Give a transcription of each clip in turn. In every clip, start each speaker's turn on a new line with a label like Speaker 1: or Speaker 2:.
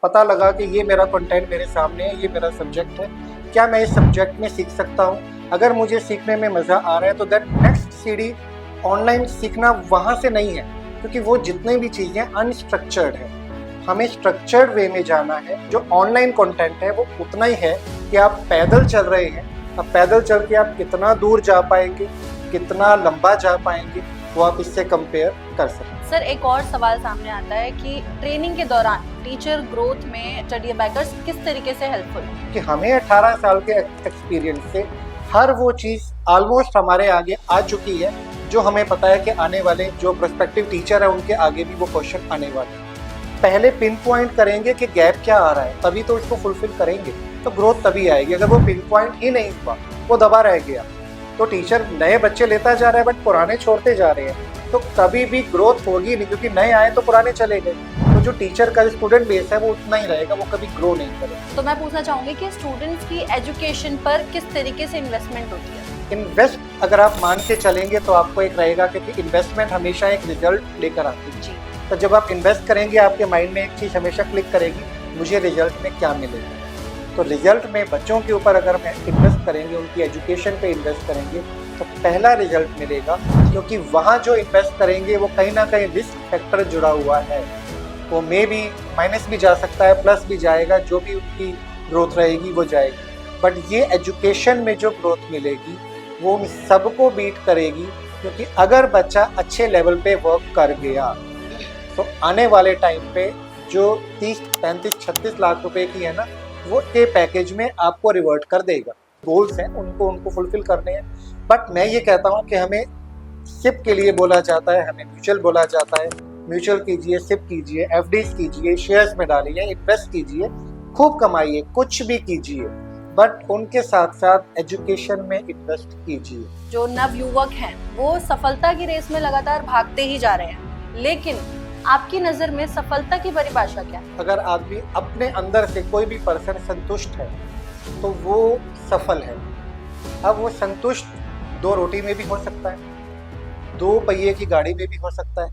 Speaker 1: पता लगा कि ये मेरा कंटेंट मेरे सामने है, ये मेरा सब्जेक्ट है, क्या मैं इस सब्जेक्ट में सीख सकता हूँ? अगर मुझे सीखने में मज़ा आ रहा है तो देन नेक्स्ट सीढ़ी ऑनलाइन सीखना वहाँ से नहीं है, क्योंकि वो जितनी भी चीज़ें अनस्ट्रक्चर्ड है। हमें स्ट्रक्चर्ड वे में जाना है। जो ऑनलाइन कंटेंट है वो उतना ही है कि आप पैदल चल रहे हैं, अब पैदल चल के आप कितना दूर जा पाएंगे, कितना लंबा जा पाएंगे, वो आप इससे कंपेयर कर सकते हैं।
Speaker 2: सर, एक और सवाल सामने आता है कि ट्रेनिंग के दौरान टीचर ग्रोथ में स्टडी अबैकस किस तरीके से हेल्पफुल है?
Speaker 1: कि हमें 18 साल के एक्सपीरियंस से हर वो चीज़ ऑलमोस्ट हमारे आगे आ चुकी है जो हमें पता है कि आने वाले जो प्रोस्पेक्टिव टीचर है उनके आगे भी वो क्वेश्चन आने वाले हैं। पहले पिन पॉइंट करेंगे कि गैप क्या आ रहा है, तभी तो इसको फुलफिल करेंगे, तो ग्रोथ तभी आएगी। अगर वो पिन पॉइंट ही नहीं हुआ, वो दबा रह गया, तो टीचर नए बच्चे लेता जा रहा है बट पुराने छोड़ते जा रहे हैं, तो कभी भी ग्रोथ होगी नहीं, क्योंकि नए आए तो पुराने चले गए। तो जो टीचर का स्टूडेंट बेस है वो उतना ही रहेगा, वो कभी ग्रो नहीं करेगा।
Speaker 2: तो मैं पूछना चाहूंगी कि स्टूडेंट्स की एजुकेशन पर किस तरीके से इन्वेस्टमेंट होती है?
Speaker 1: इन्वेस्ट अगर आप मान के चलेंगे तो आपको एक रहेगा, क्योंकि इन्वेस्टमेंट हमेशा एक रिजल्ट लेकर आती है।
Speaker 2: जी।
Speaker 1: तो जब आप इन्वेस्ट करेंगे आपके माइंड में एक चीज़ हमेशा क्लिक करेगी, मुझे रिजल्ट में क्या मिलेगा। तो रिजल्ट में बच्चों के ऊपर अगर हम इन्वेस्ट करेंगे, उनकी एजुकेशन पे इन्वेस्ट करेंगे, तो पहला रिजल्ट मिलेगा, क्योंकि वहाँ जो इन्वेस्ट करेंगे वो कहीं ना कहीं रिस्क फैक्टर जुड़ा हुआ है। वो मे भी माइनस भी जा सकता है, प्लस भी जाएगा, जो भी उनकी ग्रोथ रहेगी वो जाएगी। बट ये एजुकेशन में जो ग्रोथ मिलेगी वो उन सबको बीट करेगी, क्योंकि अगर बच्चा अच्छे लेवल पे वर्क कर गया तो आने वाले टाइम पे जो 30, 35, 36 लाख रुपए की है ना, वो के पैकेज में आपको रिवर्ट कर देगा। गोल्स हैं उनको फुलफिल करने हैं। बट मैं ये कहता हूँ कि हमें सिप के लिए बोला जाता है, हमें म्यूचुअल बोला जाता है। म्यूचुअल कीजिए, सिप कीजिए, एफडीज कीजिए, शेयर्स में डालिए, इन्वेस्ट कीजिए, खूब कमाइए, कुछ भी कीजिए, बट उनके साथ साथ एजुकेशन में इन्वेस्ट कीजिए।
Speaker 2: जो नव युवक हैं वो सफलता की रेस में लगातार भागते ही जा रहे हैं, लेकिन आपकी नजर में सफलता की परिभाषा क्या है?
Speaker 1: अगर आदमी अपने अंदर से कोई भी पर्सन संतुष्ट है तो वो सफल है। अब वो संतुष्ट 2 रोटी में भी हो सकता है, 2 पहिए की गाड़ी में भी हो सकता है,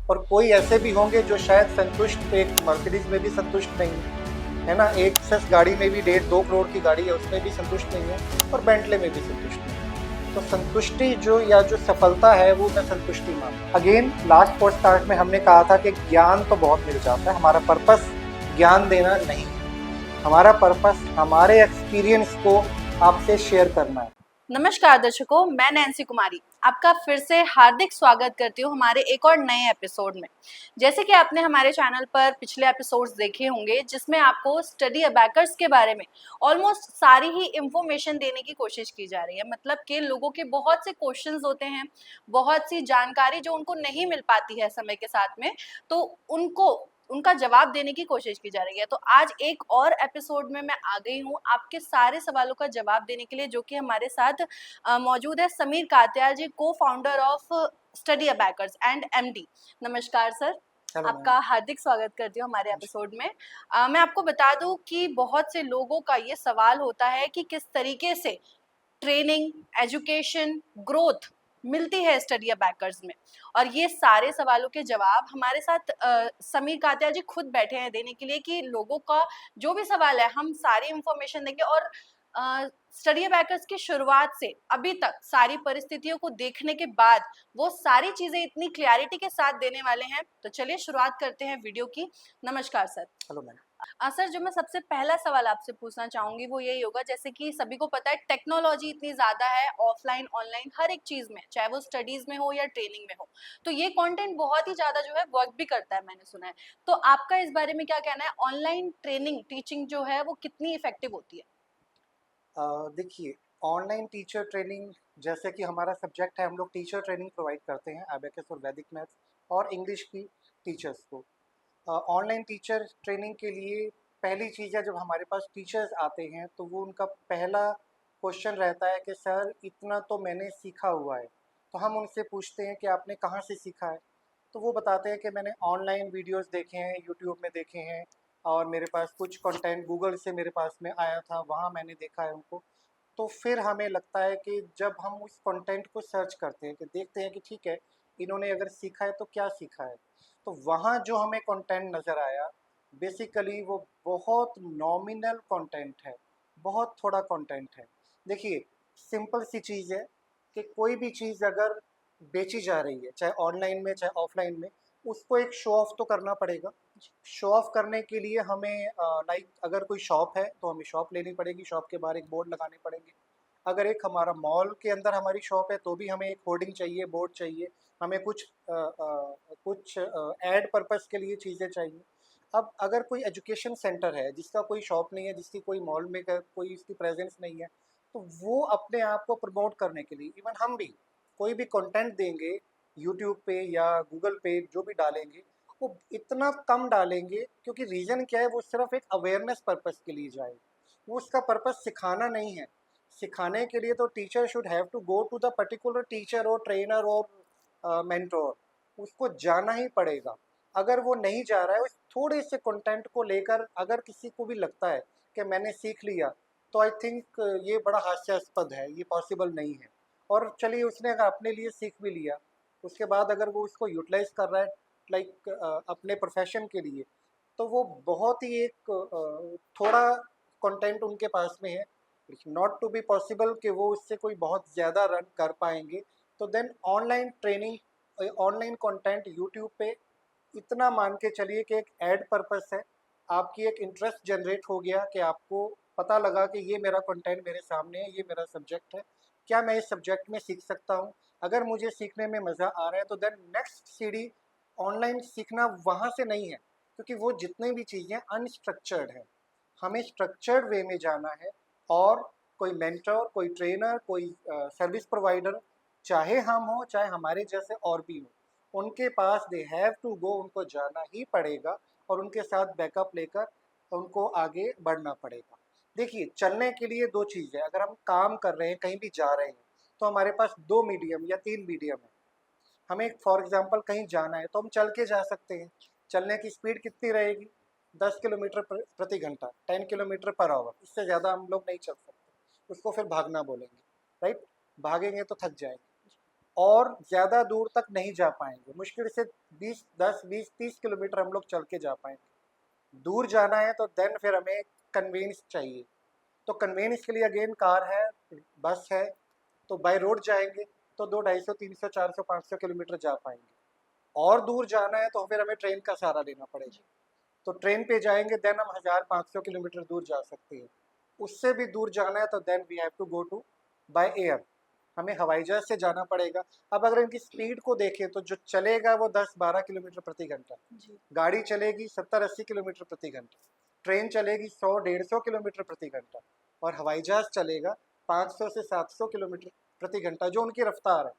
Speaker 1: और कोई ऐसे भी होंगे जो शायद संतुष्ट एक मर्सिडीज में भी संतुष्ट नहीं है ना, एक एक्सेस गाड़ी में भी 1.5-2 करोड़ की गाड़ी है उसमें भी संतुष्ट नहीं है, और बेंटले में भी संतुष्ट नहीं है। तो संतुष्टि जो या जो सफलता है वो मैं संतुष्टि मानता हूँ। अगेन लास्ट पॉडकास्ट में हमने कहा था कि ज्ञान तो बहुत मिल जाता है, हमारा पर्पस ज्ञान देना नहीं, हमारा पर्पस हमारे एक्सपीरियंस को आपसे शेयर करना है।
Speaker 2: नमस्कार दर्शकों, मैं नैन्सी कुमारी आपका फिर से हार्दिक स्वागत करती हूँ हमारे एक और नए एपिसोड में। जैसे कि आपने हमारे चैनल पर पिछले एपिसोड्स देखे होंगे जिसमें आपको स्टडी अबैकस के बारे में ऑलमोस्ट सारी ही इंफॉर्मेशन देने की कोशिश की जा रही है। मतलब कि लोगों के बहुत से क्वेश्चंस होते हैं, बहुत सी जानकारी जो उनको नहीं मिल पाती है समय के साथ में, तो उनको उनका जवाब देने की कोशिश की जा रही है। तो आज एक और एपिसोड में मैं आ गई हूँ आपके सारे सवालों का जवाब देने के लिए, जो कि हमारे साथ मौजूद है समीर कात्याल जी, को founder of study abacus and MD. नमस्कार सर, आपका हार्दिक स्वागत करती हूँ हमारे एपिसोड में। मैं आपको बता दूं कि बहुत से लोगों का ये सवाल होता है कि किस तरीके से ट्रेनिंग, एजुकेशन, ग्रोथ मिलती है स्टडी अबैकस में, और ये सारे सवालों के जवाब हमारे साथ समीर कात्याल जी खुद बैठे हैं देने के लिए, कि लोगों का जो भी सवाल है हम सारी इंफॉर्मेशन देंगे। और स्टडी अबैकस की शुरुआत से अभी तक सारी परिस्थितियों को देखने के बाद वो सारी चीजें इतनी क्लैरिटी के साथ देने वाले हैं। तो चलिए शुरुआत करते हैं वीडियो की। नमस्कार सर।
Speaker 1: Hello ma'am.
Speaker 2: सर, जो मैं सबसे पहला सवाल आपसे पूछना चाहूंगी वो यही होगा, जैसे कि सभी को पता है टेक्नोलॉजी इतनी ज्यादा है, ऑफलाइन ऑनलाइन हर एक चीज में, चाहे वो स्टडीज में हो या ट्रेनिंग में हो, तो ये कंटेंट बहुत ही ज्यादा जो है वर्क भी करता है, मैंने सुना है। तो आपका इस बारे में क्या कहना है? ऑनलाइन ट्रेनिंग टीचिंग जो है वो कितनी इफेक्टिव होती है?
Speaker 1: देखिए, ऑनलाइन टीचर ट्रेनिंग, जैसे कि हमारा सब्जेक्ट है, हम लोग टीचर ट्रेनिंग प्रोवाइड करते हैं अबेकस और वैदिक मैथ्स और इंग्लिश की टीचर्स को। ऑनलाइन टीचर ट्रेनिंग के लिए पहली चीज़ है, जब हमारे पास टीचर्स आते हैं तो वो उनका पहला क्वेश्चन रहता है कि सर इतना तो मैंने सीखा हुआ है। तो हम उनसे पूछते हैं कि आपने कहाँ से सीखा है, तो वो बताते हैं कि मैंने ऑनलाइन वीडियोस देखे हैं, यूट्यूब में देखे हैं, और मेरे पास कुछ कंटेंट गूगल से मेरे पास में आया था, वहाँ मैंने देखा है उनको। तो फिर हमें लगता है कि जब हम उस कंटेंट को सर्च करते हैं, कि देखते हैं कि ठीक है इन्होंने अगर सीखा है तो क्या सीखा है, तो वहाँ जो हमें कंटेंट नज़र आया बेसिकली वो बहुत नॉमिनल कंटेंट है, बहुत थोड़ा कंटेंट है। देखिए, सिंपल सी चीज़ है कि कोई भी चीज़ अगर बेची जा रही है, चाहे ऑनलाइन में चाहे ऑफलाइन में, उसको एक शो ऑफ तो करना पड़ेगा। शो ऑफ करने के लिए हमें लाइक अगर कोई शॉप है तो हमें शॉप लेनी पड़ेगी, शॉप के बाहर एक बोर्ड लगाने पड़ेंगे। अगर एक हमारा मॉल के अंदर हमारी शॉप है तो भी हमें एक होर्डिंग चाहिए, बोर्ड चाहिए, हमें कुछ एड पर्पस के लिए चीज़ें चाहिए। अब अगर कोई एजुकेशन सेंटर है जिसका कोई शॉप नहीं है, जिसकी कोई मॉल में कोई इसकी प्रेजेंस नहीं है, तो वो अपने आप को प्रमोट करने के लिए, इवन हम भी कोई भी कंटेंट देंगे यूट्यूब पे या गूगल पे, जो भी डालेंगे वो इतना कम डालेंगे, क्योंकि रीज़न क्या है, वो सिर्फ एक अवेयरनेस पर्पस के लिए जाए, वो उसका पर्पस सिखाना नहीं है। सिखाने के लिए तो teacher should have to go to the particular teacher और ट्रेनर और मेंटोर, उसको जाना ही पड़ेगा। अगर वो नहीं जा रहा है उस थोड़े से कंटेंट को लेकर, अगर किसी को भी लगता है कि मैंने सीख लिया, तो आई थिंक ये बड़ा हास्यास्पद है, ये पॉसिबल नहीं है। और चलिए, उसने अगर अपने लिए सीख भी लिया, उसके बाद अगर वो उसको यूटिलाइज कर रहा है लाइक अपने प्रोफेशन के लिए, तो वो बहुत ही एक थोड़ा कंटेंट उनके पास में है, नॉट टू बी पॉसिबल कि वो उससे कोई बहुत ज़्यादा रन कर पाएंगे। तो then online training, online content YouTube पे इतना मान के चलिए कि एक ऐड पर्पस है, आपकी एक इंटरेस्ट जनरेट हो गया कि आपको पता लगा कि ये मेरा कंटेंट मेरे सामने है, ये मेरा सब्जेक्ट है, क्या मैं इस सब्जेक्ट में सीख सकता हूँ। अगर मुझे सीखने में मज़ा आ रहा है तो देन नेक्स्ट सीढ़ी ऑनलाइन सीखना वहाँ से नहीं है, क्योंकि वो जितनी भी चीज़ें अनस्ट्रक्चर्ड हैं, हमें स्ट्रक्चर्ड वे में जाना है। और कोई मेंटर, कोई ट्रेनर, कोई सर्विस प्रोवाइडर, चाहे हम हो चाहे हमारे जैसे और भी हो, उनके पास दे हैव टू गो, उनको जाना ही पड़ेगा और उनके साथ बैकअप लेकर उनको आगे बढ़ना पड़ेगा। देखिए, चलने के लिए दो चीज़ है, अगर हम काम कर रहे हैं, कहीं भी जा रहे हैं, तो हमारे पास दो मीडियम या तीन मीडियम है। हमें फॉर एग्जांपल कहीं जाना है तो हम चल के जा सकते हैं। चलने की स्पीड कितनी रहेगी? 10 किलोमीटर प्रति घंटा, 10 किलोमीटर पर आवर, इससे ज़्यादा हम लोग नहीं चल सकते, उसको फिर भागना बोलेंगे, राइट? भागेंगे तो थक जाएंगे और ज़्यादा दूर तक नहीं जा पाएंगे, मुश्किल से 10, 20, 30 किलोमीटर हम लोग चल के जा पाएंगे। दूर जाना है तो देन फिर हमें कन्वीनियंस चाहिए, तो कन्वीनियंस के लिए अगेन कार है, बस है। तो बाय रोड जाएंगे तो 200, 250, 300, 400, 500 किलोमीटर जा पाएंगे। और दूर जाना है तो फिर हमें ट्रेन का सहारा लेना पड़ेगा, तो ट्रेन पे जाएंगे देन हम 1500 किलोमीटर दूर जा सकते हैं। उससे भी दूर जाना है तो then we have to go to by air, हमें हवाई जहाज से जाना पड़ेगा। अब अगर इनकी स्पीड को देखें तो जो चलेगा वो 10-12 किलोमीटर प्रति घंटा, गाड़ी चलेगी 70-80 किलोमीटर प्रति घंटा, ट्रेन चलेगी 100-150 किलोमीटर प्रति घंटा, और हवाई जहाज चलेगा 500 से 700 किलोमीटर प्रति घंटा, जो उनकी रफ्तार है।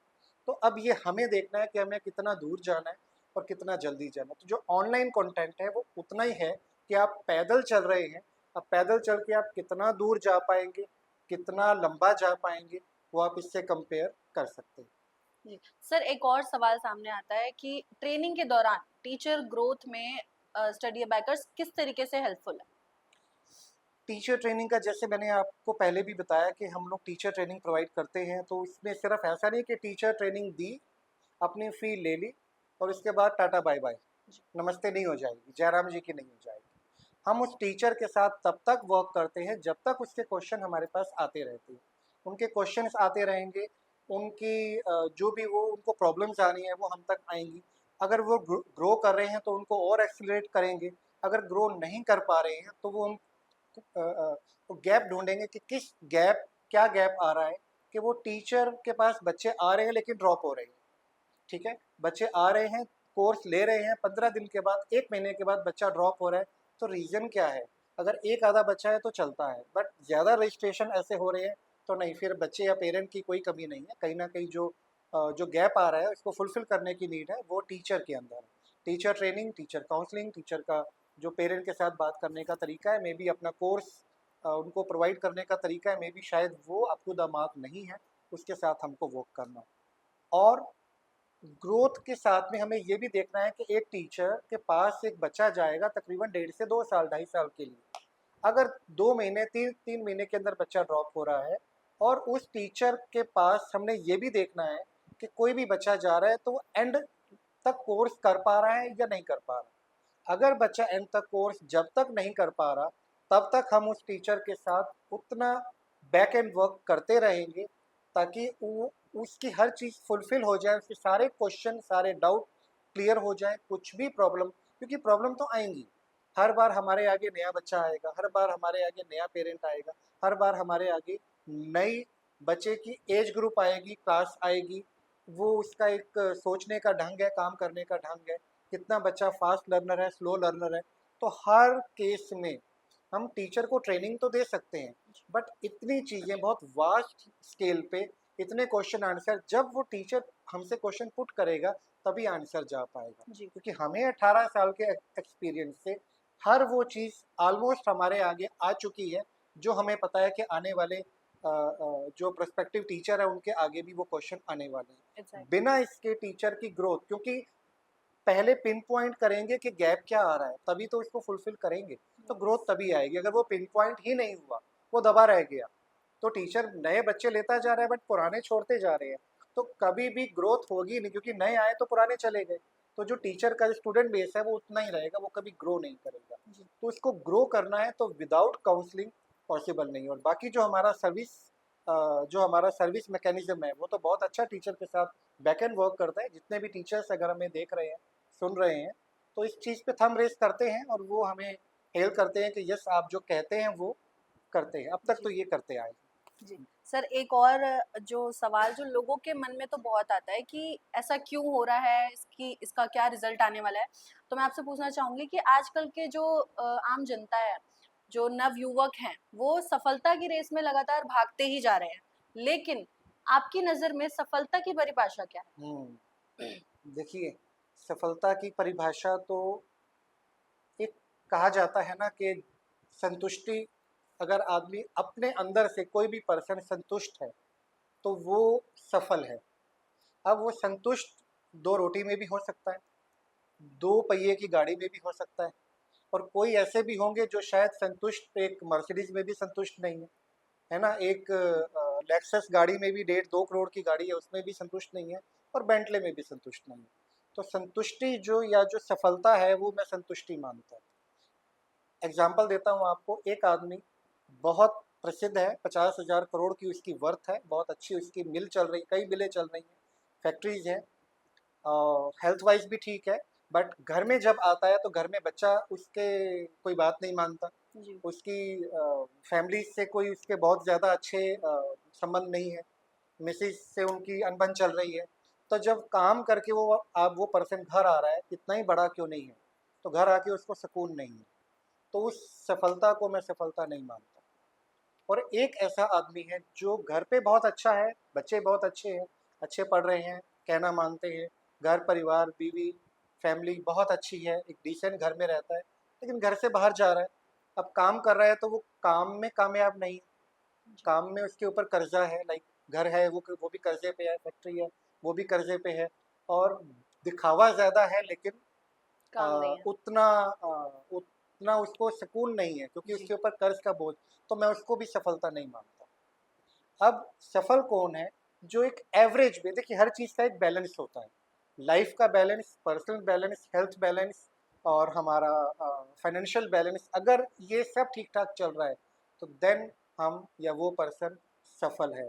Speaker 1: तो अब ये हमें देखना है कि हमें कितना दूर जाना है और कितना जल्दी जाना है। तो जो ऑनलाइन कंटेंट है वो उतना ही है कि आप पैदल चल रहे हैं, अब पैदल चल के आप कितना दूर जा पाएंगे, कितना लंबा जा पाएंगे, वो आप इससे कंपेयर कर सकते हैं।
Speaker 2: जी सर, एक और सवाल सामने आता है कि ट्रेनिंग के दौरान टीचर ग्रोथ में स्टडी अबैकर्स किस तरीके से हेल्पफुल है?
Speaker 1: टीचर ट्रेनिंग का जैसे मैंने आपको पहले भी बताया कि हम लोग टीचर ट्रेनिंग प्रोवाइड करते हैं, तो इसमें सिर्फ ऐसा नहीं कि टीचर ट्रेनिंग दी, अपनी फ़ी ले ली और उसके बाद टाटा बाय बाय, नमस्ते नहीं हो जाएगी, जयराम जी की नहीं हो जाएगी। हम उस टीचर के साथ तब तक वर्क करते हैं जब तक उसके क्वेश्चन हमारे पास आते रहते हैं। उनके क्वेश्चंस आते रहेंगे, उनकी जो भी वो उनको प्रॉब्लम्स आ रही हैं वो हम तक आएंगी। अगर वो ग्रो कर रहे हैं तो उनको और एक्सीलरेट करेंगे, अगर ग्रो नहीं कर पा रहे हैं तो वो हम तो गैप ढूंढेंगे कि किस गैप, क्या गैप आ रहा है कि वो टीचर के पास बच्चे आ रहे हैं लेकिन ड्रॉप हो रहे हैं। ठीक है, बच्चे आ रहे हैं, कोर्स ले रहे हैं, 15 दिन के बाद, 1 महीने के बाद बच्चा ड्रॉप हो रहा है, तो रीज़न क्या है? अगर एक आधा बच्चा है तो चलता है, बट ज़्यादा रजिस्ट्रेशन ऐसे हो रहे हैं तो नहीं, फिर बच्चे या पेरेंट की कोई कमी नहीं है, कहीं ना कहीं जो गैप आ रहा है उसको फुलफिल करने की नीड है, वो टीचर के अंदर है। Teacher training, teacher counselling, teacher का जो पेरेंट के साथ बात करने का तरीका है, मे बी अपना कोर्स उनको प्रोवाइड करने का तरीका है, मे बी शायद वो अप टू द मार्क नहीं है, उसके साथ हमको वर्क करना। और ग्रोथ के साथ में हमें ये भी देखना है कि एक टीचर के पास एक बच्चा जाएगा तकरीबन 1.5 से 2 साल, 2.5 साल के लिए। अगर 2 महीने, 3 महीने के अंदर बच्चा ड्रॉप हो रहा है, और उस टीचर के पास हमने ये भी देखना है कि कोई भी बच्चा जा रहा है तो वो एंड तक कोर्स कर पा रहा है या नहीं कर पा रहा। अगर बच्चा एंड तक कोर्स जब तक नहीं कर पा रहा, तब तक हम उस टीचर के साथ उतना बैक एंड वर्क करते रहेंगे ताकि वो उसकी हर चीज़ फुलफिल हो जाए, उसके सारे क्वेश्चन सारे डाउट क्लियर हो जाए। कुछ भी प्रॉब्लम, क्योंकि प्रॉब्लम तो आएंगी, हर बार हमारे आगे नया बच्चा आएगा, हर बार हमारे आगे नया पेरेंट आएगा, हर बार हमारे आगे नई बच्चे की एज ग्रुप आएगी, क्लास आएगी। वो उसका एक सोचने का ढंग है, काम करने का ढंग है, कितना बच्चा फास्ट लर्नर है, स्लो लर्नर है। तो हर केस में हम टीचर को ट्रेनिंग तो दे सकते हैं, बट इतनी चीज़ें बहुत वास्ट स्केल पे, इतने क्वेश्चन आंसर जब वो टीचर हमसे क्वेश्चन पुट करेगा तभी आंसर जा पाएगा।
Speaker 2: जी
Speaker 1: क्योंकि हमें 18 साल के एक्सपीरियंस से हर वो चीज़ ऑलमोस्ट हमारे आगे आ चुकी है जो हमें पता है कि आने वाले जो प्रोस्पेक्टिव टीचर है उनके आगे भी वो क्वेश्चन आने वाले हैं।
Speaker 2: एग्जैक्टली।
Speaker 1: बिना इसके टीचर की ग्रोथ, क्योंकि पहले पिन पॉइंट करेंगे कि गैप क्या आ रहा है, तभी तो इसको फुलफिल करेंगे, तो ग्रोथ तभी आएगी। अगर वो पिन पॉइंट ही नहीं हुआ, वो दबा रह गया, तो टीचर नए बच्चे लेता जा रहा है बट पुराने छोड़ते जा रहे हैं, तो कभी भी ग्रोथ होगी नहीं, क्योंकि नए आए तो पुराने चले गए। तो जो टीचर का स्टूडेंट बेस है वो उतना ही रहेगा, वो कभी ग्रो नहीं करेगा।
Speaker 2: जी
Speaker 1: तो उसको ग्रो करना है तो विदाउट काउंसलिंग पॉसिबल नहीं है। और बाकी जो हमारा सर्विस मैकेनिज्म है वो तो बहुत अच्छा टीचर के साथ बैक एंड वर्क करता है। जितने भी टीचर्स अगर हमें देख रहे हैं, सुन रहे हैं, तो इस चीज़ पे थंब रेस करते हैं और वो हमें हेल्प करते हैं कि यस आप जो कहते हैं वो करते हैं। अब तक
Speaker 2: जी
Speaker 1: तो ये करते आए हैं।
Speaker 2: जी। सर एक और जो सवाल जो लोगों के मन में तो बहुत आता है कि ऐसा क्यों हो रहा है, इसका क्या रिजल्ट आने वाला है। तो मैं आपसे पूछना चाहूंगी कि आजकल के जो आम जनता है, जो नवयुवक हैं, वो सफलता की रेस में लगातार भागते ही जा रहे हैं, लेकिन आपकी नज़र में सफलता की परिभाषा क्या
Speaker 1: देखिए, सफलता की परिभाषा तो एक कहा जाता है ना कि संतुष्टि, अगर आदमी अपने अंदर से कोई भी पर्सन संतुष्ट है तो वो सफल है। अब वो संतुष्ट दो रोटी में भी हो सकता है, दो पहिए की गाड़ी में भी हो सकता है, और कोई ऐसे भी होंगे जो शायद संतुष्ट एक मर्सिडीज में भी संतुष्ट नहीं है ना, एक लेक्सस गाड़ी में भी 1.5-2 करोड़ की गाड़ी है उसमें भी संतुष्ट नहीं है, और बेंटले में भी संतुष्ट नहीं है। तो संतुष्टि जो या जो सफलता है वो मैं संतुष्टि मानता हूँ। एग्जाम्पल देता हूँ आपको, एक आदमी बहुत प्रसिद्ध है, 50,000 करोड़ की उसकी वर्थ है, बहुत अच्छी उसकी मिल चल रही, कई मिलें चल रही हैं, फैक्ट्रीज हैं, हेल्थ वाइज भी ठीक है, बट घर में जब आता है तो घर में बच्चा उसके कोई बात नहीं मानता,
Speaker 2: है? जी
Speaker 1: उसकी फैमिली से कोई उसके बहुत ज़्यादा अच्छे संबंध नहीं है, मिसेज से उनकी अनबन चल रही है। तो जब काम करके वो पर्सन घर आ रहा है, कितना ही बड़ा क्यों नहीं है, तो घर आके उसको सुकून नहीं है, तो उस सफलता को मैं सफलता नहीं मानता। और एक ऐसा आदमी है जो घर पे बहुत अच्छा है, बच्चे बहुत अच्छे हैं, अच्छे पढ़ रहे हैं, कहना मानते हैं, घर परिवार बीवी फैमिली बहुत अच्छी है, एक डिसेंट घर में रहता है, लेकिन घर से बाहर जा रहा है, अब काम कर रहा है तो वो काम में कामयाब नहीं है, काम में उसके ऊपर कर्जा है, लाइक घर है वो भी कर्जे पे है, फैक्ट्री है वो भी कर्जे पे है, और दिखावा ज़्यादा है लेकिन
Speaker 2: काम नहीं है।
Speaker 1: उतना उसको सुकून नहीं है क्योंकि
Speaker 2: जी
Speaker 1: उसके ऊपर कर्ज का बोझ। तो मैं उसको भी सफलता नहीं मानता। अब सफल कौन है? जो एक एवरेज में, देखिए हर चीज़ का एक बैलेंस होता है, लाइफ का balance, personal balance, health balance, और हमारा फाइनेंशियल बैलेंस, अगर ये सब ठीक ठाक चल रहा है तो देन हम या वो पर्सन सफल है।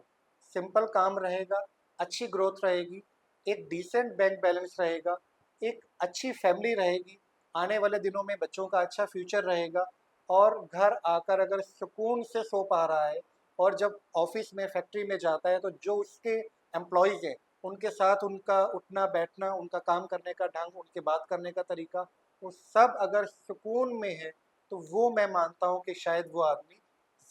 Speaker 1: सिंपल काम रहेगा, अच्छी ग्रोथ रहेगी, एक डिसेंट बैंक बैलेंस रहेगा, एक अच्छी फैमिली रहेगी, आने वाले दिनों में बच्चों का अच्छा फ्यूचर रहेगा, और घर आकर अगर सुकून से सो पा रहा है, और जब ऑफिस में फैक्ट्री में जाता है तो जो उसके एम्प्लॉयज़ हैं उनके साथ उनका उठना बैठना, उनका काम करने का ढंग, उनके बात करने का तरीका, वो सब अगर सुकून में है तो वो मैं मानता हूँ कि शायद वो आदमी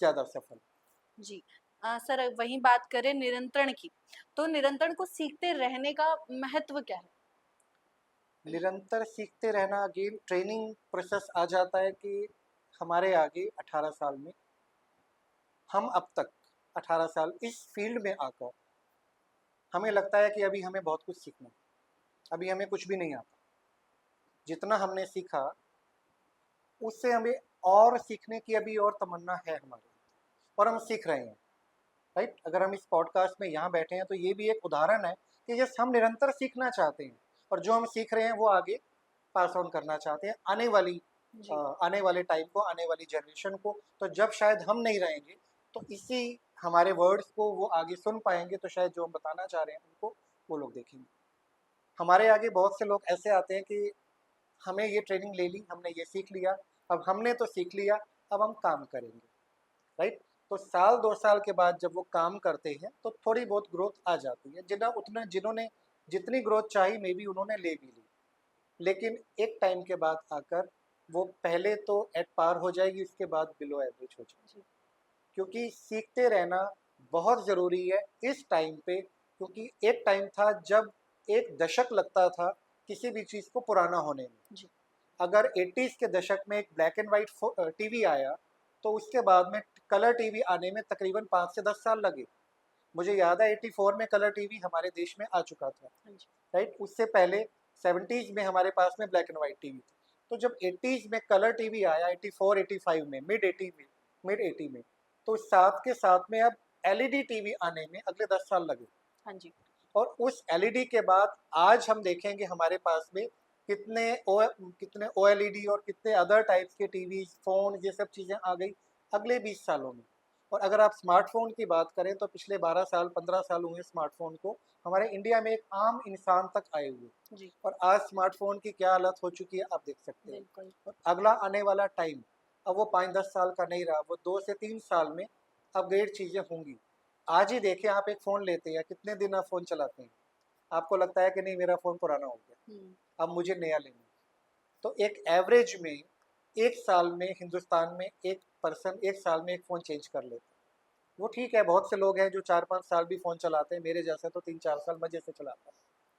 Speaker 1: ज़्यादा सफल है।
Speaker 2: जी। सर वहीं बात करें निरंतरण की, तो निरंतरण को सीखते रहने का महत्व क्या है?
Speaker 1: निरंतर सीखते रहना, अगेन ट्रेनिंग प्रोसेस आ जाता है कि हमारे आगे 18 साल में, हम अब तक 18 साल इस फील्ड में आकर हमें लगता है कि अभी हमें बहुत कुछ सीखना है, अभी हमें कुछ भी नहीं आता। जितना हमने सीखा उससे हमें और सीखने की अभी और तमन्ना है हमारे, और हम सीख रहे हैं, राइट। अगर हम इस पॉडकास्ट में यहाँ बैठे हैं तो ये भी एक उदाहरण है कि यस हम निरंतर सीखना चाहते हैं, और जो हम सीख रहे हैं वो आगे पास ऑन करना चाहते हैं आने
Speaker 2: जी
Speaker 1: आने वाले टाइम को, आने वाली जनरेशन को। तो जब शायद हम नहीं रहेंगे तो इसी हमारे वर्ड्स को वो आगे सुन पाएंगे, तो शायद जो हम बताना चाह रहे हैं उनको वो लोग देखेंगे। हमारे आगे बहुत से लोग ऐसे आते हैं कि हमें ये ट्रेनिंग ले ली, हमने ये सीख लिया, अब हमने तो सीख लिया, अब हम काम करेंगे, राइट। तो साल 2 साल के बाद जब वो काम करते हैं तो थोड़ी बहुत ग्रोथ आ जाती है, जिन्होंने जितनी ग्रोथ चाही मे बी उन्होंने ले भी ली, लेकिन एक टाइम के बाद आकर वो पहले तो एट पार हो जाएगी, उसके बाद बिलो एवरेज हो जाएगी। क्योंकि सीखते रहना बहुत ज़रूरी है इस टाइम पे, क्योंकि एक टाइम था जब एक दशक लगता था किसी भी चीज़ को पुराना होने में।
Speaker 2: जी
Speaker 1: अगर 80s के दशक में एक ब्लैक एंड वाइट टीवी आया तो उसके बाद में कलर टीवी आने में तकरीबन 5 से 10 साल लगे। मुझे याद है 84 में कलर टीवी हमारे देश में आ चुका था,
Speaker 2: हाँ जी
Speaker 1: राइट। उससे पहले 70s में हमारे पास में ब्लैक एंड वाइट टीवी थी। तो जब 80s में कलर टीवी आया 84 85 में, मिड 80 में, तो साथ के साथ में अब एलईडी टीवी आने में अगले 10 साल लगे।
Speaker 2: हाँ जी
Speaker 1: और उस एलईडी के बाद आज हम देखेंगे हमारे पास में कितने ओएलईडी और कितने अदर टाइप्स के टीवी, फ़ोन, ये सब चीज़ें आ गई अगले 20 सालों में। और अगर आप स्मार्टफोन की बात करें तो पिछले 12 साल 15 साल हुए स्मार्टफोन को हमारे इंडिया में एक आम इंसान तक आए हुए।
Speaker 2: जी
Speaker 1: और आज स्मार्टफोन की क्या हालत हो चुकी है आप देख सकते हैं।
Speaker 2: बिल्कुल
Speaker 1: और अगला आने वाला टाइम अब वो 5-10 साल का नहीं रहा, वो 2 से 3 साल में अपग्रेड चीज़ें होंगी। आज ही देखें, आप एक फ़ोन लेते हैं, कितने दिन आप फ़ोन चलाते हैं, आपको लगता है कि नहीं मेरा फ़ोन पुराना हो गया, अब मुझे नया लेना है। तो एक एवरेज में एक साल में हिंदुस्तान में एक पर्सन एक साल में एक फ़ोन चेंज कर लेता है। वो ठीक है, बहुत से लोग हैं जो 4-5 साल भी फ़ोन चलाते हैं, मेरे जैसे तो 3-4 साल मज़े से चलाता है,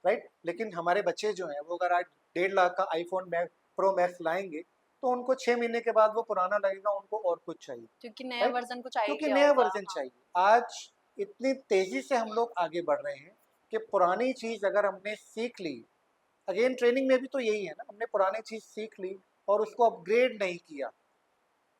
Speaker 1: राइट। लेकिन हमारे बच्चे जो हैं वो अगर आज 1.5 लाख का आईफोन प्रो मैक्स लाएंगे तो उनको 6 महीने के बाद वो पुराना लगेगा, उनको और कुछ चाहिए,
Speaker 2: क्योंकि नया
Speaker 1: राइट।
Speaker 2: वर्जन कुछ आ ही
Speaker 1: क्योंकि
Speaker 2: गया
Speaker 1: नया
Speaker 2: होगा
Speaker 1: वर्जन
Speaker 2: हाँ
Speaker 1: चाहिए। आज इतनी तेज़ी से हम लोग आगे बढ़ रहे हैं कि पुरानी चीज़ अगर हमने सीख ली, अगेन ट्रेनिंग में भी तो यही है ना, हमने पुरानी चीज़ सीख ली और उसको अपग्रेड नहीं किया,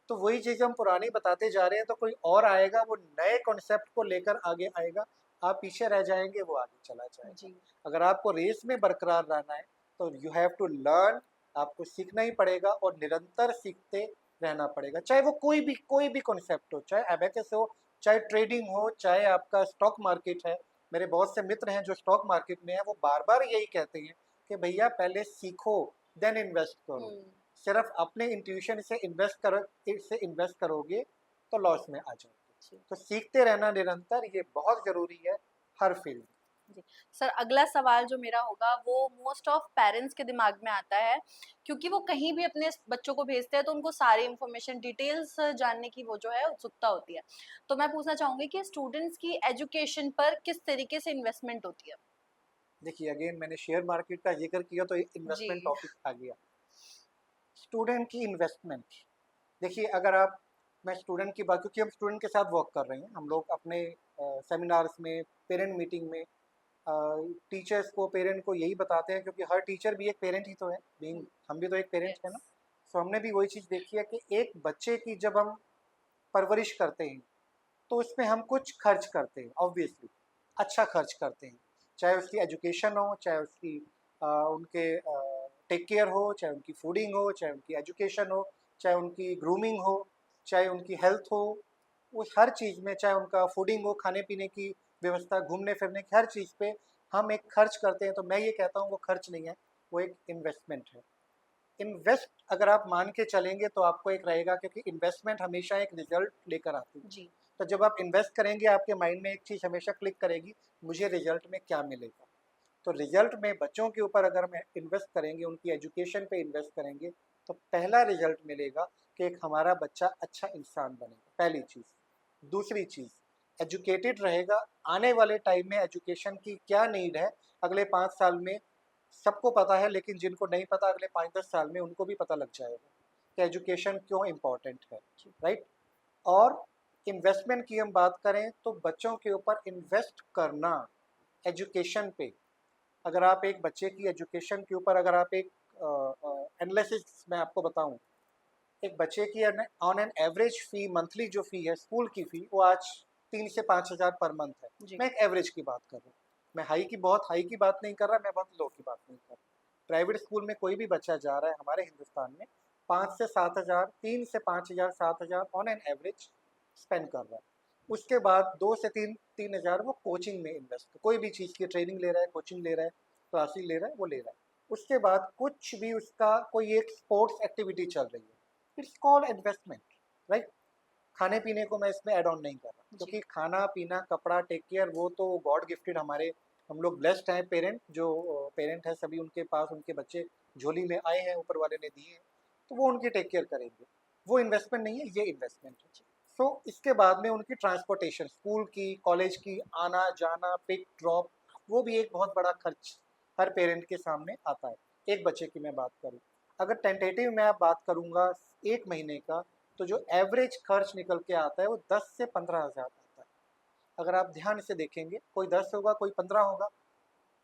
Speaker 1: तो वही चीज़ हम पुरानी बताते जा रहे हैं, तो कोई और आएगा वो नए कॉन्सेप्ट को लेकर आगे आएगा, आप पीछे रह जाएंगे, वो आगे चला जाएगा।
Speaker 2: जी
Speaker 1: अगर आपको रेस में बरकरार रहना है तो यू हैव टू लर्न, आपको सीखना ही पड़ेगा और निरंतर सीखते रहना पड़ेगा, चाहे वो कोई भी कॉन्सेप्ट हो, चाहे एबेकस हो, चाहे ट्रेडिंग हो, चाहे आपका स्टॉक मार्केट है। मेरे बहुत से मित्र हैं जो स्टॉक मार्केट में हैं, वो बार बार यही कहते हैं कि भैया पहले सीखो देन इन्वेस्ट करो। सिर्फ अपने इंट्यूशन से इन्वेस्ट करोगे तो लॉस में आ जाओगे।
Speaker 2: जी
Speaker 1: तो सीखते रहना निरंतर, ये बहुत ज़रूरी है हर फील्ड में।
Speaker 2: जी सर, अगला सवाल जो मेरा होगा वो मोस्ट ऑफ पेरेंट्स के दिमाग में आता है, क्योंकि वो कहीं भी अपने बच्चों को भेजते हैं तो उनको सारी इन्फॉर्मेशन डिटेल्स जानने की वो जो है उत्सुकता होती है। तो मैं पूछना चाहूंगी कि स्टूडेंट्स की एजुकेशन पर किस तरीके से इन्वेस्टमेंट होती है?
Speaker 1: देखिए, अगेन मैंने शेयर मार्केट का जिक्र किया तो
Speaker 2: जी
Speaker 1: इन्वेस्टमेंट टॉपिक आ गया। स्टूडेंट की इन्वेस्टमेंट, देखिए अगर आप, मैं स्टूडेंट की बात, क्योंकि हम स्टूडेंट के साथ वर्क कर रहे हैं, हम लोग अपने सेमिनार्स में, पेरेंट मीटिंग में टीचर्स को, पेरेंट को यही बताते हैं, क्योंकि हर टीचर भी एक पेरेंट ही तो है, बीइंग हम भी तो एक पेरेंट है ना।
Speaker 2: यस
Speaker 1: सो हमने भी वही चीज़ देखी है कि एक बच्चे की जब हम परवरिश करते हैं तो उसमें हम कुछ खर्च करते हैं, ऑब्वियसली अच्छा खर्च करते हैं, चाहे उसकी एजुकेशन हो, चाहे उसकी उनके टेक केयर हो, चाहे उनकी फूडिंग हो, चाहे उनकी एजुकेशन हो, चाहे उनकी ग्रूमिंग हो, चाहे उनकी हेल्थ हो, उस हर चीज़ में, चाहे उनका फूडिंग हो, खाने पीने की व्यवस्था, घूमने फिरने की हर चीज़ पे हम एक खर्च करते हैं। तो मैं ये कहता हूँ वो खर्च नहीं है, वो एक इन्वेस्टमेंट है। इन्वेस्ट अगर आप मान के चलेंगे तो आपको एक रहेगा, क्योंकि इन्वेस्टमेंट हमेशा एक रिजल्ट लेकर आती है।
Speaker 2: जी
Speaker 1: तो जब आप इन्वेस्ट करेंगे आपके माइंड में एक चीज़ हमेशा क्लिक करेगी, मुझे रिजल्ट में क्या मिलेगा। तो रिजल्ट में बच्चों के ऊपर अगर हम इन्वेस्ट करेंगे, उनकी एजुकेशन पे इन्वेस्ट करेंगे, तो पहला रिजल्ट मिलेगा कि एक हमारा बच्चा अच्छा इंसान बनेगा, पहली चीज़। दूसरी चीज़, एजुकेटेड रहेगा। आने वाले टाइम में एजुकेशन की क्या नीड है अगले 5 साल में सबको पता है, लेकिन जिनको नहीं पता अगले 5-10 साल में उनको भी पता लग जाएगा कि एजुकेशन क्यों इम्पॉर्टेंट है,
Speaker 2: जी
Speaker 1: राइट। और इन्वेस्टमेंट की हम बात करें तो बच्चों के ऊपर इन्वेस्ट करना एजुकेशन पे, अगर आप एक बच्चे की एजुकेशन के ऊपर, अगर आप एक एनालिसिस मैं आपको बताऊं, एक बच्चे की on an average fee, monthly जो फ़ी है स्कूल की फ़ी, वो आज 3 से 5 हज़ार पर मंथ है।
Speaker 2: जी
Speaker 1: मैं एक एवरेज की बात कर रहा हूँ, मैं बहुत हाई की बात नहीं कर रहा, मैं बहुत लो की बात नहीं कर रहा। प्राइवेट स्कूल में कोई भी बच्चा जा रहा है हमारे हिंदुस्तान में 5 से 7 हज़ार, 3 से 5 हज़ार, 7 हज़ार ऑन एन एवरेज स्पेंड कर रहा है। उसके बाद 2 से 3 हज़ार वो कोचिंग में इन्वेस्ट, कोई भी चीज़ की ट्रेनिंग ले रहा है, कोचिंग ले रहा है, क्लासेस ले रहा है, वो ले रहा है। उसके बाद कुछ भी उसका कोई एक स्पोर्ट्स एक्टिविटी चल रही है, इट्स कॉल्ड इन्वेस्टमेंट, राइट। खाने पीने को मैं इसमें ऐड ऑन नहीं कर रहा, क्योंकि खाना पीना कपड़ा टेक केयर वो तो गॉड गिफ्टेड, हमारे हम लोग ब्लेस्ड हैं। पेरेंट जो पेरेंट है सभी, उनके पास उनके बच्चे झोली में आए हैं, ऊपर वाले ने दिए हैं, तो वो उनकी टेक केयर करेंगे। वो इन्वेस्टमेंट नहीं है, ये इन्वेस्टमेंट है। सो इसके बाद में उनकी ट्रांसपोर्टेशन, स्कूल की, कॉलेज की, आना जाना, पिक ड्रॉप, वो भी एक बहुत बड़ा खर्च हर पेरेंट के सामने आता है। एक बच्चे की मैं बात करूँ, अगर टेंटेटिव मैं बात करूँगा एक महीने का, तो जो एवरेज खर्च निकल के आता है वो 10 से 15 हज़ार आता है। अगर आप ध्यान से देखेंगे, कोई 10 होगा, कोई 15 होगा,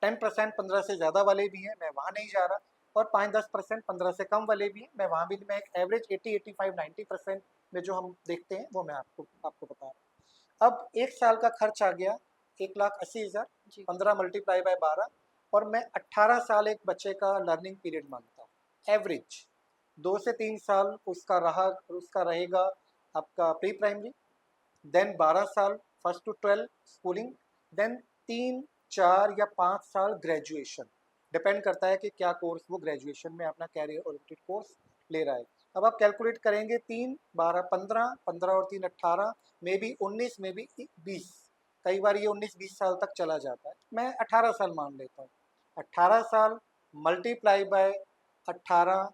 Speaker 1: 10% 15 से ज़्यादा वाले भी हैं, मैं वहाँ नहीं जा रहा, और 5-10% 15 से कम वाले भी हैं, मैं वहाँ भी, मैं एक एवरेज 80-85-90% में जो हम देखते हैं वो मैं आपको बता रहा हूँ। अब एक साल का खर्च आ गया 1,80,000, 15 मल्टीप्लाई बाय 12, और मैं 18 साल एक बच्चे का लर्निंग पीरियड मांगता हूँ एवरेज। 2 से 3 साल उसका रहेगा आपका प्री प्राइमरी, देन 12 साल फर्स्ट टू 12 स्कूलिंग, देन 3, 4 या 5 साल ग्रेजुएशन, डिपेंड करता है कि क्या कोर्स वो ग्रेजुएशन में अपना कैरियर ओरिएंटेड कोर्स ले रहा है। अब आप कैलकुलेट करेंगे, 3, 12, 15, 15 और 3, 18, मे बी 19, मे बी 20, कई बार ये 19-20 साल तक चला जाता है। मैं 18 साल मान लेता हूँ। 18 साल मल्टीप्लाई बाय 18,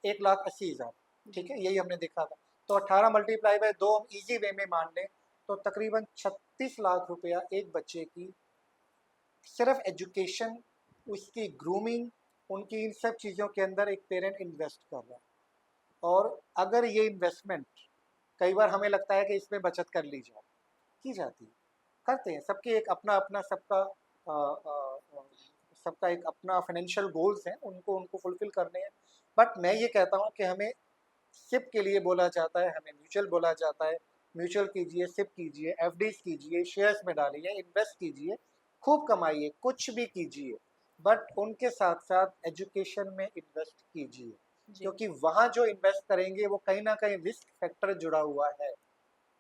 Speaker 1: 1,80,000, ठीक है, यही हमने देखा था। तो 18 मल्टीप्लाई बाय 2 हम ईजी वे में मान लें तो तकरीबन 36 लाख रुपया एक बच्चे की सिर्फ एजुकेशन, उसकी ग्रूमिंग, उनकी इन सब चीज़ों के अंदर एक पेरेंट इन्वेस्ट कर रहा है। और अगर ये इन्वेस्टमेंट, कई बार हमें लगता है कि इसमें बचत कर ली जाए, की जाती है, करते हैं, सबके एक अपना अपना सबका एक अपना फाइनेंशियल गोल्स हैं, उनको फुलफिल करने हैं। बट मैं ये कहता हूँ कि हमें सिप के लिए बोला जाता है, हमें म्यूचुअल बोला जाता है, म्यूचुअल कीजिए, सिप कीजिए, एफडीज कीजिए, शेयर्स में डालिए, इन्वेस्ट कीजिए, खूब कमाइए, कुछ भी कीजिए, बट उनके साथ साथ एजुकेशन में इन्वेस्ट कीजिए, क्योंकि वहाँ जो इन्वेस्ट करेंगे वो कहीं ना कहीं रिस्क फैक्टर जुड़ा हुआ है।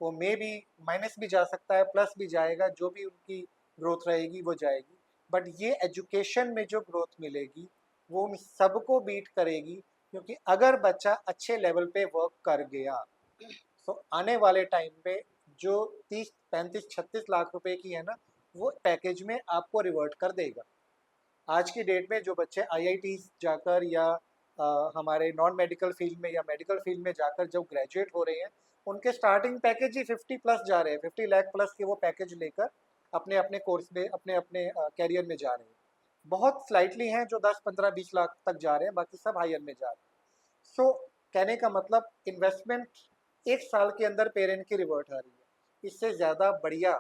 Speaker 1: वो मे भी माइनस भी जा सकता है, प्लस भी जाएगा, जो भी उनकी ग्रोथ रहेगी वो जाएगी, बट ये एजुकेशन में जो ग्रोथ मिलेगी वो उन सबको बीट करेगी, क्योंकि अगर बच्चा अच्छे लेवल पे वर्क कर गया तो आने वाले टाइम पे जो 30, 35, 36 लाख रुपए की है ना, वो पैकेज में आपको रिवर्ट कर देगा। आज की डेट में जो बच्चे आईआईटी जाकर या हमारे नॉन मेडिकल फील्ड में या मेडिकल फील्ड में जाकर जब ग्रेजुएट हो रहे हैं, उनके स्टार्टिंग पैकेज ही 50 प्लस जा रहे हैं, 50 लाख प्लस के वो पैकेज लेकर अपने अपने कोर्स में, अपने अपने कैरियर में जा रहे हैं। बहुत स्लाइटली हैं जो 10, 15, 20 लाख तक जा रहे हैं, बाकी सब हायर में जा रहे हैं। सो कहने का मतलब, इन्वेस्टमेंट एक साल के अंदर पेरेंट की रिवर्ट आ रही है। इससे ज़्यादा बढ़िया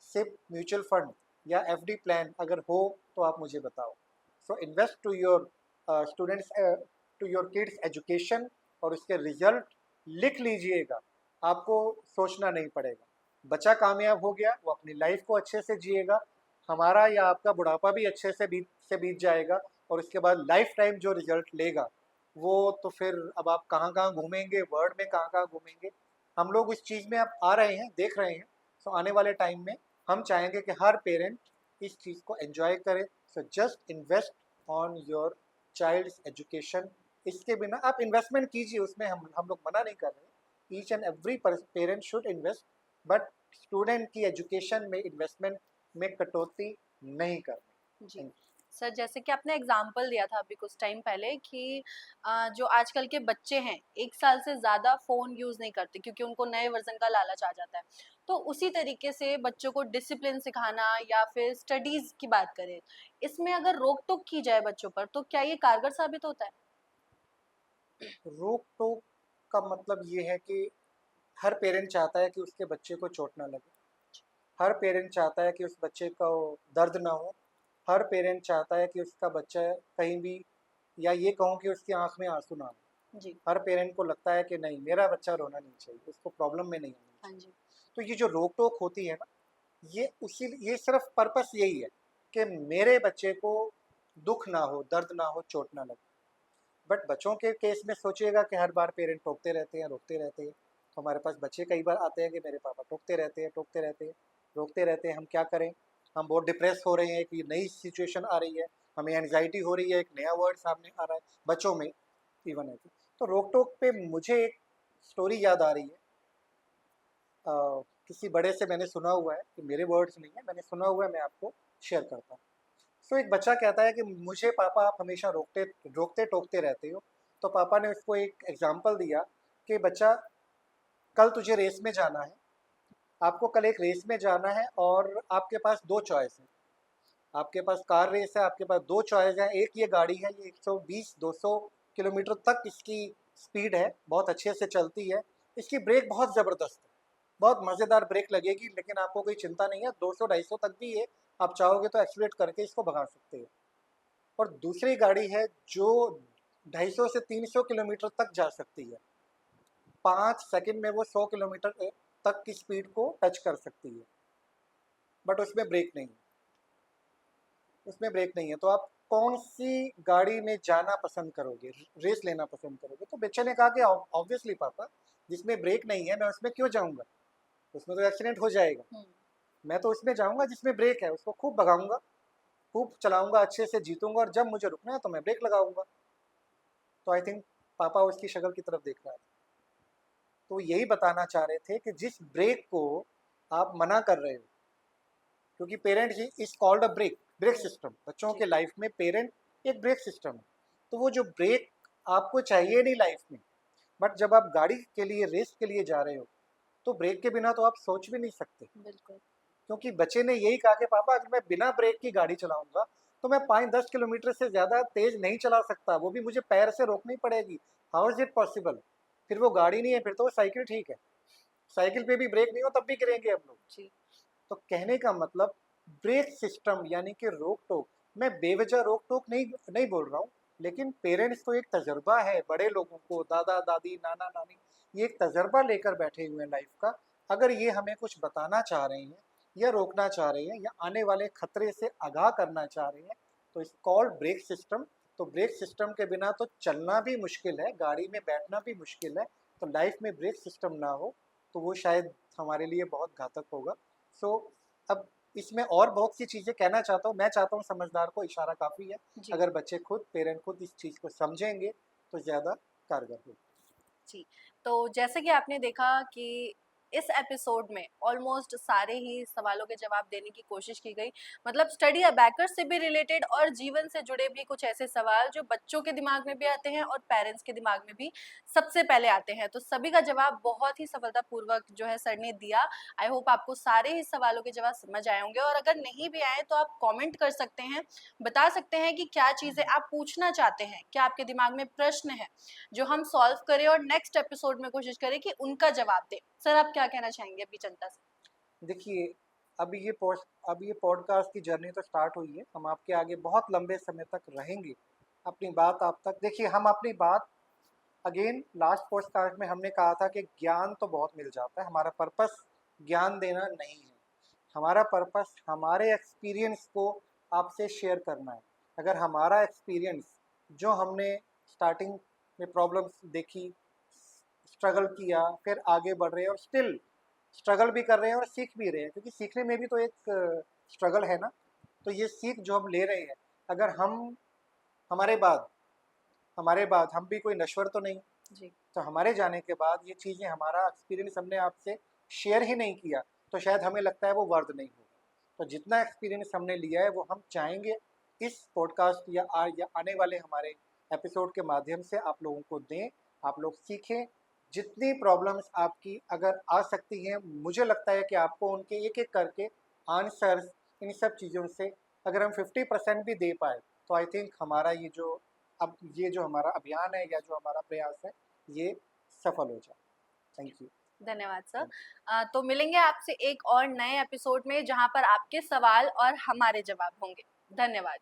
Speaker 1: सिर्फ म्यूचुअल फंड या एफडी प्लान अगर हो तो आप मुझे बताओ। So invest to your students, to your kids education, और उसके रिजल्ट लिख लीजिएगा, आपको सोचना नहीं पड़ेगा। बच्चा कामयाब हो गया, वो अपनी लाइफ को अच्छे से जिएगा, हमारा या आपका बुढ़ापा भी अच्छे से बीत जाएगा, और उसके बाद लाइफ टाइम जो रिजल्ट लेगा वो तो फिर अब आप कहाँ कहाँ घूमेंगे, वर्ल्ड में कहाँ कहाँ घूमेंगे। हम लोग उस चीज़ में अब आ रहे हैं, देख रहे हैं। सो आने वाले टाइम में हम चाहेंगे कि हर पेरेंट इस चीज़ को एंजॉय करे। So just invest on your child's education. इसके बिना आप इन्वेस्टमेंट कीजिए, उसमें हम लोग मना नहीं कर रहे। Each and every parent should invest, but student की एजुकेशन में इन्वेस्टमेंट में कटौती नहीं करनी।
Speaker 2: जी सर, जैसे कि आपने एग्जाम्पल दिया था अभी कुछ टाइम पहले कि जो आजकल के बच्चे हैं 1 साल से ज़्यादा फ़ोन यूज़ नहीं करते क्योंकि उनको नए वर्जन का लालच आ जाता है। तो उसी तरीके से बच्चों को डिसिप्लिन सिखाना या फिर स्टडीज़ की बात करें, इसमें अगर रोक टोक की जाए बच्चों पर तो क्या ये कारगर साबित होता है?
Speaker 1: रोक टोक का मतलब ये है कि हर पेरेंट चाहता है कि उसके बच्चे को चोट ना लगे, हर पेरेंट चाहता है कि उस बच्चे को दर्द ना हो, हर पेरेंट चाहता है कि उसका बच्चा कहीं भी, या ये कहूँ कि उसकी आंख में आंसू ना आए।
Speaker 2: जी।
Speaker 1: हर पेरेंट को लगता है कि नहीं, मेरा बच्चा रोना नहीं चाहिए, उसको प्रॉब्लम में नहीं आनी
Speaker 2: हाँ
Speaker 1: चाहिए।
Speaker 2: जी।
Speaker 1: तो ये जो रोक टोक होती है ना, ये सिर्फ पर्पस यही है कि मेरे बच्चे को दुख ना हो, दर्द ना हो, चोट ना लगे। बट बच्चों के केस में सोचिएगा कि हर बार पेरेंट टोकते रहते हैं, रोकते रहते हैं। तो हमारे पास बच्चे कई बार आते हैं कि मेरे पापा टोकते रहते हैं, टोकते रहते हैं, रोकते रहते हैं, हम क्या करें? हम बहुत डिप्रेस हो रहे हैं कि नई सिचुएशन आ रही है, हमें एंग्जाइटी हो रही है, एक नया वर्ड सामने आ रहा है, बच्चों में इवन है। तो रोक टोक पे मुझे एक स्टोरी याद आ रही है। किसी बड़े से मैंने सुना हुआ है, कि मेरे वर्ड्स नहीं है, मैंने सुना हुआ है, मैं आपको शेयर करता हूँ। सो एक बच्चा कहता है कि मुझे पापा आप हमेशा रोकते टोकते रहते हो। तो पापा ने उसको एक एग्जाम्पल दिया कि बच्चा, कल तुझे रेस में जाना है, आपको कल एक रेस में जाना है और आपके पास दो चॉइस है। आपके पास कार रेस है, आपके पास दो चॉइस है। एक ये गाड़ी है, ये 120-200 किलोमीटर तक इसकी स्पीड है, बहुत अच्छे से चलती है, इसकी ब्रेक बहुत ज़बरदस्त है, बहुत मज़ेदार ब्रेक लगेगी, लेकिन आपको कोई चिंता नहीं है, 200-250 तक भी है, आप चाहोगे तो एक्सीलरेट करके इसको भगा सकते हो। और दूसरी गाड़ी है जो 250 से 300 किलोमीटर तक जा सकती है, 5 सेकंड में वो 100 किलोमीटर तक की स्पीड को टच कर सकती है, बट उसमें ब्रेक नहीं है। उसमें ब्रेक नहीं है, तो आप कौन सी गाड़ी में जाना पसंद करोगे, रेस लेना पसंद करोगे? तो बच्चे ने कहा कि ऑब्वियसली पापा, जिसमें ब्रेक नहीं है मैं उसमें क्यों जाऊंगा, उसमें तो एक्सीडेंट हो जाएगा। मैं तो उसमें जाऊंगा जिसमें ब्रेक है, उसको खूब भगाऊंगा, खूब चलाऊंगा, अच्छे से जीतूंगा, और जब मुझे रुकना है तो मैं ब्रेक लगाऊंगा। तो आई थिंक पापा उसकी शक्ल की तरफ देख रहा था, तो यही बताना चाह रहे थे कि जिस ब्रेक को आप मना कर रहे हो, क्योंकि parent he is called a break, break system. बच्चों के लाइफ में पेरेंट एक ब्रेक सिस्टम है। तो वो जो ब्रेक आपको चाहिए नहीं लाइफ में, बट जब आप गाड़ी के लिए, रेस के लिए जा रहे हो, तो ब्रेक के बिना तो आप सोच भी नहीं सकते।
Speaker 2: बिल्कुल।
Speaker 1: क्योंकि बच्चे ने यही कहा कि पापा अगर मैं बिना ब्रेक की गाड़ी चलाऊंगा तो मैं 5-10 किलोमीटर से ज़्यादा तेज नहीं चला सकता, वो भी मुझे पैर से रोकनी पड़ेगी। How is it possible? फिर वो गाड़ी नहीं है, फिर तो वो साइकिल ठीक है, साइकिल पे भी ब्रेक नहीं हो तब भी गिरेंगे हम लोग।
Speaker 2: जी।
Speaker 1: तो कहने का मतलब ब्रेक सिस्टम यानी कि रोक टोक, मैं बेवजह रोक टोक नहीं नहीं बोल रहा हूँ, लेकिन पेरेंट्स को एक तजर्बा है, बड़े लोगों को, दादा दादी, नाना नानी, ये एक तजर्बा लेकर बैठे हुए हैं लाइफ का। अगर ये हमें कुछ बताना चाह रहे हैं, या रोकना चाह रहे हैं, या आने वाले खतरे से आगाह करना चाह रहे हैं, तो इस कॉल्ड ब्रेक सिस्टम। तो ब्रेक सिस्टम के बिना तो चलना भी मुश्किल है, गाड़ी में बैठना भी मुश्किल है। तो लाइफ में ब्रेक सिस्टम ना हो तो वो शायद हमारे लिए बहुत घातक होगा। सो अब इसमें और बहुत सी चीज़ें कहना चाहता हूँ। मैं चाहता हूँ समझदार को इशारा काफ़ी है।
Speaker 2: जी।
Speaker 1: अगर बच्चे खुद, पेरेंट खुद इस चीज़ को समझेंगे तो ज़्यादा कारगर होगा।
Speaker 2: जी, तो जैसे कि आपने देखा कि इस एपिसोड में ऑलमोस्ट सारे ही सवालों के जवाब देने की कोशिश की गई। मतलब स्टडी अबैकर से भी रिलेटेड और जीवन से जुड़े भी कुछ ऐसे सवाल जो बच्चों के दिमाग में भी आते हैं और पेरेंट्स के दिमाग में भी सबसे पहले आते हैं। तो सभी का जवाब बहुत ही सफलतापूर्वक जो है सर ने दिया। आई होप आपको सारे ही सवालों के जवाब समझ आए होंगे, और अगर नहीं भी आए तो आप कमेंट कर सकते हैं, बता सकते हैं कि क्या चीज़ें आप पूछना चाहते हैं, क्या आपके दिमाग में प्रश्न है जो हम सॉल्व करें और नेक्स्ट एपिसोड में कोशिश करें कि उनका जवाब दें। सर आप क्या कहना चाहेंगे अभी जनता से?
Speaker 1: देखिए, अभी ये पॉडकास्ट की जर्नी तो स्टार्ट हुई है, हम आपके आगे बहुत लंबे समय तक रहेंगे। अपनी बात आप तक, देखिए हम अपनी बात, अगेन लास्ट पॉडकास्ट में हमने कहा था कि ज्ञान तो बहुत मिल जाता है, हमारा पर्पस ज्ञान देना नहीं है। हमारा पर्पस हमारे एक्सपीरियंस को आपसे शेयर करना है। अगर हमारा एक्सपीरियंस, जो हमने स्टार्टिंग में प्रॉब्लम्स देखी, स्ट्रगल किया, फिर आगे बढ़ रहे हैं और स्टिल स्ट्रगल भी कर रहे हैं और सीख भी रहे हैं, क्योंकि सीखने में भी तो एक स्ट्रगल है ना। तो ये सीख जो हम ले रहे हैं, अगर हम, हमारे बाद हमारे बाद हम भी कोई नश्वर तो नहीं,
Speaker 2: जी।
Speaker 1: तो हमारे जाने के बाद ये चीज़ें, हमारा एक्सपीरियंस हमने आपसे शेयर ही नहीं किया, तो शायद हमें लगता है वो वर्थ नहीं होगा। तो जितना एक्सपीरियंस हमने लिया है वो हम चाहेंगे इस पॉडकास्ट या आने वाले हमारे एपिसोड के माध्यम से आप लोगों को दें, आप लोग सीखें। जितनी प्रॉब्लम्स आपकी अगर आ सकती हैं, मुझे लगता है कि आपको उनके एक एक करके आंसर्स, इन सब चीज़ों से अगर हम 50% भी दे पाए, तो आई थिंक हमारा ये जो हमारा अभियान है, या जो हमारा प्रयास है, ये सफल हो जाए। Thank you.
Speaker 2: धन्यवाद सर। तो मिलेंगे आपसे एक और नए एपिसोड में जहां पर आपके सवाल और हमारे जवाब होंगे। धन्यवाद।